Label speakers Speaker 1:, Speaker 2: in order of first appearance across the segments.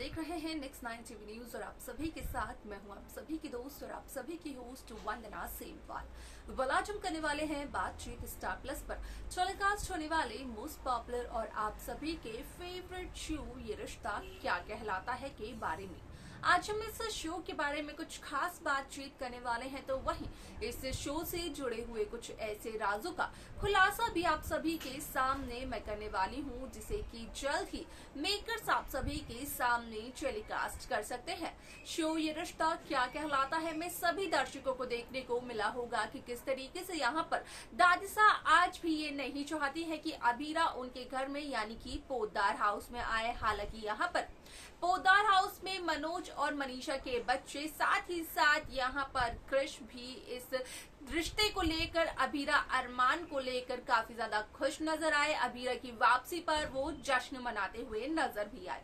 Speaker 1: देख रहे हैं नेक्स्ट 9 टीवी न्यूज और आप सभी के साथ मैं हूं आप सभी की दोस्त और आप सभी की होस्ट वंदना सेमवाल। वाल आज हम करने वाले हैं बातचीत स्टार प्लस पर टेलीकास्ट होने वाले मोस्ट पॉपुलर और आप सभी के फेवरेट शो ये रिश्ता क्या कहलाता है के बारे में। आज हम इस शो के बारे में कुछ खास बातचीत करने वाले हैं, तो वहीं इस शो से जुड़े हुए कुछ ऐसे राजों का खुलासा भी आप सभी के सामने मैं करने वाली हूं, जिसे कि जल्द ही मेकर्स आप सभी के सामने टेलीकास्ट कर सकते हैं। शो ये रिश्ता क्या कहलाता है में सभी दर्शकों को देखने को मिला होगा कि किस तरीके से यहाँ पर दादिसा आज भी ये नहीं चाहती है कि अबीरा उनके घर में यानी कि पोद्दार हाउस में आए। हालांकि यहाँ पर पोद्दार हाउस में मनोज और मनीषा के बच्चे, साथ ही साथ यहाँ पर कृष भी इस रिश्ते को लेकर अबीरा अरमान को लेकर काफी ज्यादा खुश नजर आए। अबीरा की वापसी पर वो जश्न मनाते हुए नजर भी आए।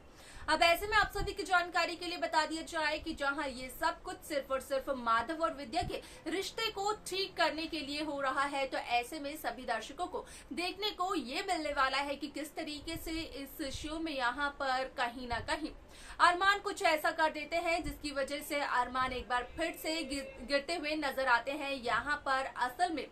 Speaker 1: अब ऐसे में आप सभी की जानकारी के लिए बता दिया जाए कि जहां ये सब कुछ सिर्फ और सिर्फ माधव और विद्या के रिश्ते को ठीक करने के लिए हो रहा है, तो ऐसे में सभी दर्शकों को देखने को ये मिलने वाला है कि किस तरीके से इस शो में यहाँ पर कहीं ना कहीं अरमान कुछ ऐसा कर देते हैं जिसकी वजह से अरमान एक बार फिर से गिरते हुए नजर आते हैं। यहाँ पर असल में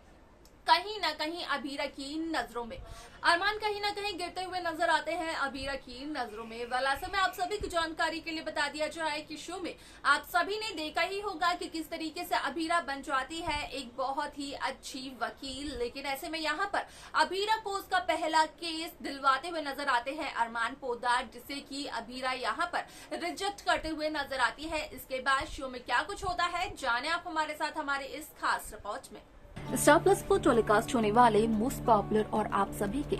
Speaker 1: कहीं ना कहीं अबीरा की नजरों में अरमान कहीं ना कहीं गिरते हुए नजर आते हैं अबीरा की नजरों में। वैसे में आप सभी की जानकारी के लिए बता दिया जाए कि शो में आप सभी ने देखा ही होगा कि किस तरीके से अबीरा बन जाती है एक बहुत ही अच्छी वकील, लेकिन ऐसे में यहाँ पर अबीरा को उसका पहला केस दिलवाते हुए नजर आते हैं अरमान पोद्दार, जिसे कि अबीरा यहाँ पर रिजेक्ट करते हुए नजर आती है। इसके बाद शो में क्या कुछ होता है जाने आप हमारे साथ हमारे इस खास रिपोर्ट में। स्टार प्लस पर टेलीकास्ट होने वाले मोस्ट पॉपुलर और आप सभी के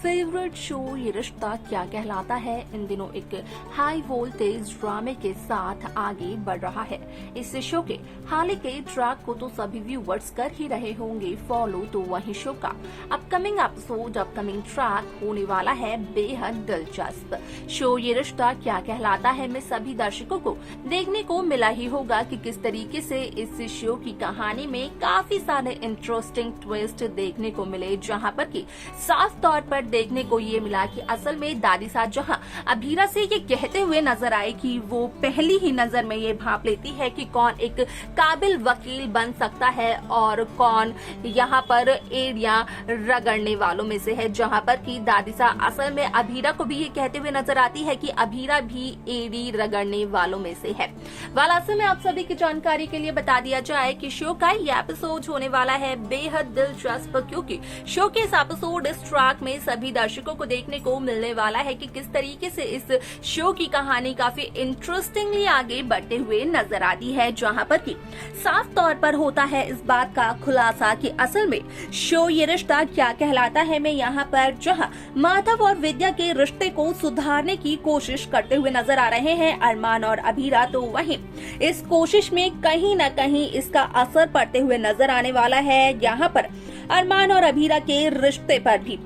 Speaker 1: फेवरेट शो ये रिश्ता क्या कहलाता है इन दिनों एक हाई वोल्टेज ड्रामे के साथ आगे बढ़ रहा है। इस शो के हाल के ट्रैक को तो सभी व्यूवर्स कर ही रहे होंगे फॉलो, तो वही शो का अपकमिंग एपिसोड अपकमिंग ट्रैक होने वाला है बेहद दिलचस्प। शो ये रिश्ता क्या कहलाता है में सभी दर्शकों को देखने को मिला ही होगा कि किस तरीके से इस शो की कहानी में काफी सारे इंटरेस्टिंग ट्विस्ट देखने को मिले, जहां पर कि साफ तौर पर देखने को ये मिला कि असल में दादिसा जहां अबीरा से ये कहते हुए नजर आए कि वो पहली ही नजर में ये भांप लेती है कि कौन एक काबिल वकील बन सकता है और कौन यहाँ पर एड़ियां रगड़ने वालों में से है, जहां पर कि दादिसा असल में अबीरा को भी ये कहते हुए नजर आती है कि अबीरा भी एड़ी रगड़ने वालों में से है। वालासे में आप सभी की जानकारी के लिए बता दिया जाए कि शो का ये एपिसोड होने वाला है बेहद दिलचस्प, क्योंकि शो के इस एपिसोड इस ट्रैक में सभी दर्शकों को देखने को मिलने वाला है कि किस तरीके से इस शो की कहानी काफी इंटरेस्टिंगली आगे बढ़ते हुए नजर आती है, जहां पर कि साफ तौर पर होता है इस बात का खुलासा कि असल में शो ये रिश्ता क्या कहलाता है में यहाँ पर जहां माधव और विद्या के रिश्ते को सुधारने की कोशिश करते हुए नजर आ रहे हैं अरमान और अबीरा, तो वहीं इस कोशिश में कहीं न कहीं इसका असर पड़ते हुए नजर आने वाला है यहाँ पर अरमान और अबीरा के रिश्ते पर भी।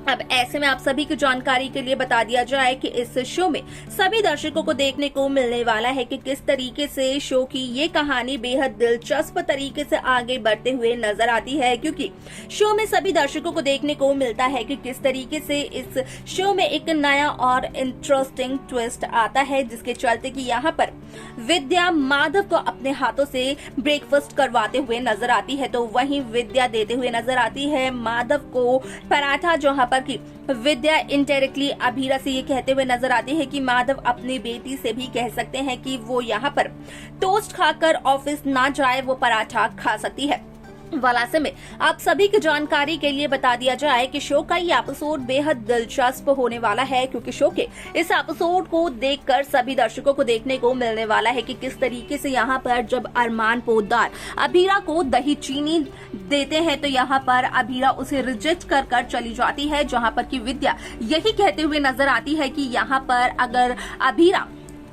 Speaker 1: अब ऐसे में आप सभी की जानकारी के लिए बता दिया जाए कि इस शो में सभी दर्शकों को देखने को मिलने वाला है कि किस तरीके से शो की ये कहानी बेहद दिलचस्प तरीके से आगे बढ़ते हुए नजर आती है, क्योंकि शो में सभी दर्शकों को देखने को मिलता है कि किस तरीके से इस शो में एक नया और इंटरेस्टिंग ट्विस्ट आता है, जिसके चलते कि यहाँ पर विद्या माधव को अपने हाथों से ब्रेकफास्ट करवाते हुए नजर आती है, तो वहीं विद्या देते हुए नजर आती है माधव को पराठा, जहाँ की विद्या इनडायरेक्टली अबीरा से ये कहते हुए नजर आती है कि माधव अपनी बेटी से भी कह सकते हैं कि वो यहाँ पर टोस्ट खाकर ऑफिस ना जाए, वो पराठा खा सकती है। वालासे में आप सभी की जानकारी के लिए बता दिया जाए कि शो का ये एपिसोड बेहद दिलचस्प होने वाला है, क्योंकि शो के इस एपिसोड को देखकर सभी दर्शकों को देखने को मिलने वाला है कि किस तरीके से यहाँ पर जब अरमान पोद्दार अबीरा को दही चीनी देते हैं तो यहाँ पर अबीरा उसे रिजेक्ट कर चली जाती है, जहाँ पर की विद्या यही कहते हुए नजर आती है कि यहाँ पर अगर अबीरा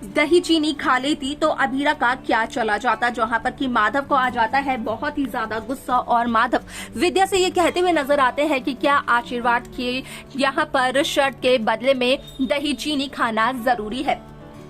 Speaker 1: दही चीनी खा लेती तो अबीरा का क्या चला जाता, जहां पर कि माधव को आ जाता है बहुत ही ज्यादा गुस्सा और माधव विद्या से ये कहते हुए नजर आते हैं कि क्या आशीर्वाद के यहाँ पर शर्त के बदले में दही चीनी खाना जरूरी है।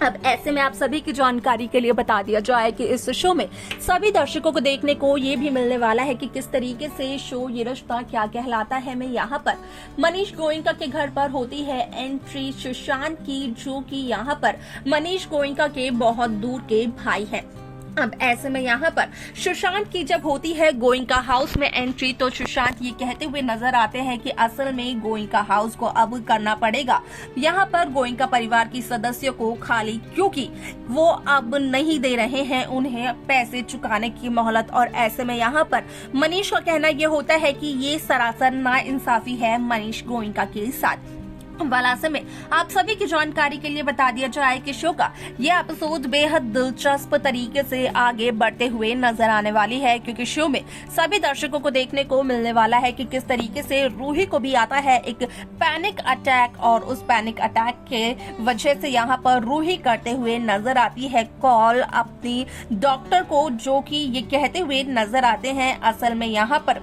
Speaker 1: अब ऐसे में आप सभी की जानकारी के लिए बता दिया जाए कि इस शो में सभी दर्शकों को देखने को ये भी मिलने वाला है कि किस तरीके से शो ये रिश्ता क्या कहलाता है में यहाँ पर मनीष गोयनका के घर पर होती है एंट्री सुशांत की, जो कि यहाँ पर मनीष गोयनका के बहुत दूर के भाई हैं। अब ऐसे में यहाँ पर सुशांत की जब होती है गोयनका हाउस में एंट्री, तो सुशांत ये कहते हुए नजर आते हैं कि असल में गोयनका हाउस को अब करना पड़ेगा यहाँ पर गोयनका परिवार की सदस्यों को खाली, क्योंकि वो अब नहीं दे रहे हैं उन्हें पैसे चुकाने की मोहलत। और ऐसे में यहाँ पर मनीष का कहना ये होता है कि ये सरासर नाइंसाफी है मनीष गोयनका के साथ। ऐसे में आप सभी की जानकारी के लिए बता दिया जाए कि शो का यह एपिसोड बेहद दिलचस्प तरीके से आगे बढ़ते हुए नजर आने वाली है, क्योंकि शो में सभी दर्शकों को देखने को मिलने वाला है कि किस तरीके से रूही को भी आता है एक पैनिक अटैक, और उस पैनिक अटैक के वजह से यहाँ पर रूही करते हुए नजर आती है कॉल अपनी डॉक्टर को, जो कि ये कहते हुए नजर आते हैं असल में यहाँ पर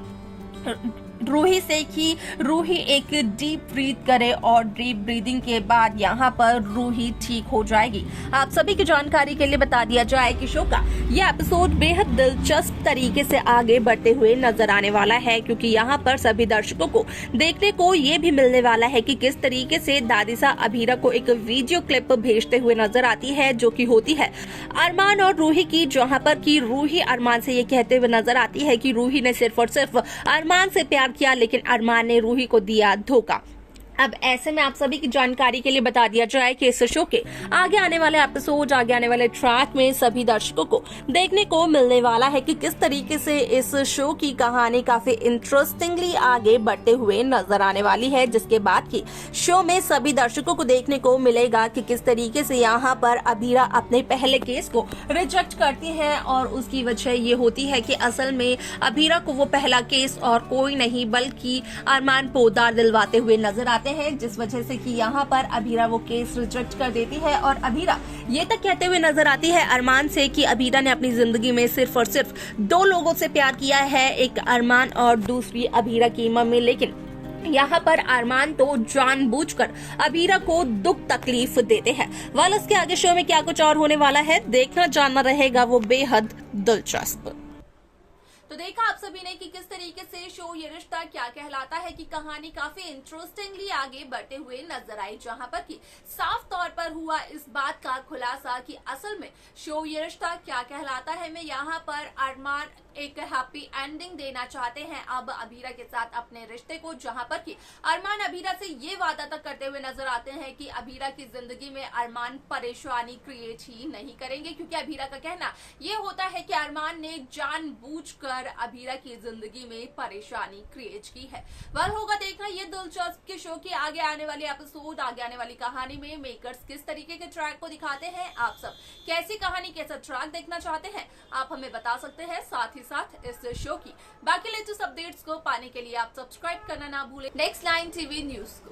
Speaker 1: रूही से कि रूही एक डीप ब्रीथ करे, और डीप ब्रीदिंग के बाद यहाँ पर रूही ठीक हो जाएगी। आप सभी की जानकारी के लिए बता दिया जाए कि शो का यह एपिसोड बेहद दिलचस्प तरीके से आगे बढ़ते हुए नजर आने वाला है, क्योंकि यहाँ पर सभी दर्शकों को देखने को ये भी मिलने वाला है कि किस तरीके से दादिसा अभीरा को एक वीडियो क्लिप भेजते हुए नजर आती है, जो कि होती है अरमान और रूही की, जहाँ पर की रूही अरमान से ये कहते हुए नजर आती है कि रूही ने सिर्फ और सिर्फ अरमान से प्यार किया, लेकिन अरमान ने रूही को दिया धोखा। अब ऐसे में आप सभी की जानकारी के लिए बता दिया जाए कि इस शो के आगे आने वाले एपिसोड, आगे आने वाले ट्रैक में सभी दर्शकों को देखने को मिलने वाला है कि किस तरीके से इस शो की कहानी काफी इंटरेस्टिंगली आगे बढ़ते हुए नजर आने वाली है, जिसके बाद की शो में सभी दर्शकों को देखने को मिलेगा कि किस तरीके से यहाँ पर अभीरा अपने पहले केस को रिजेक्ट करती है, और उसकी वजह ये होती है कि असल में अभीरा को वो पहला केस और कोई नहीं बल्कि अरमान पोद्दार दिलवाते हुए नजर आते हैं, जिस वजह से कि यहाँ पर अभीरा वो केस रिजेक्ट कर देती है। और अभीरा ये तक कहते हुए नजर आती है अरमान से कि अभीरा ने अपनी जिंदगी में सिर्फ और सिर्फ 2 लोगों से प्यार किया है, एक अरमान और दूसरी अभीरा की मम्मी। लेकिन यहाँ पर अरमान तो जानबूझकर अभीरा को दुख तकलीफ देते हैं। वाल उसके आगे शो में क्या कुछ और होने वाला है, देखना जानना रहेगा वो बेहद दिलचस्प। तो देखा आप सभी ने कि किस तरीके से शो ये रिश्ता क्या कहलाता है की कहानी काफी इंटरेस्टिंगली आगे बढ़ते हुए नजर आई, जहां पर कि साफ तौर पर हुआ इस बात का खुलासा कि असल में शो ये रिश्ता क्या कहलाता है में यहाँ पर अरमान एक हैप्पी एंडिंग देना चाहते हैं अब अभीरा के साथ अपने रिश्ते को, जहां पर कि अरमान अभीरा से ये वादा तक करते हुए नजर आते हैं कि अभीरा की जिंदगी में अरमान परेशानी क्रिएट ही नहीं करेंगे, क्योंकि अभीरा का कहना ये होता है कि अरमान ने जानबूझकर अभीरा की जिंदगी में परेशानी क्रिएट की है। वह होगा देखना ये दिलचस्प के शो की आगे आने वाली एपिसोड, आगे आने वाली कहानी में मेकर्स किस तरीके के ट्रैक को दिखाते हैं। आप सब कैसी कहानी, कैसा ट्रैक देखना चाहते हैं आप हमें बता सकते हैं। साथ ही साथ इस शो की बाकी लेटेस्ट अपडेट्स को पाने के लिए आप सब्सक्राइब करना ना भूलें नेक्स्ट लाइन टीवी न्यूज को।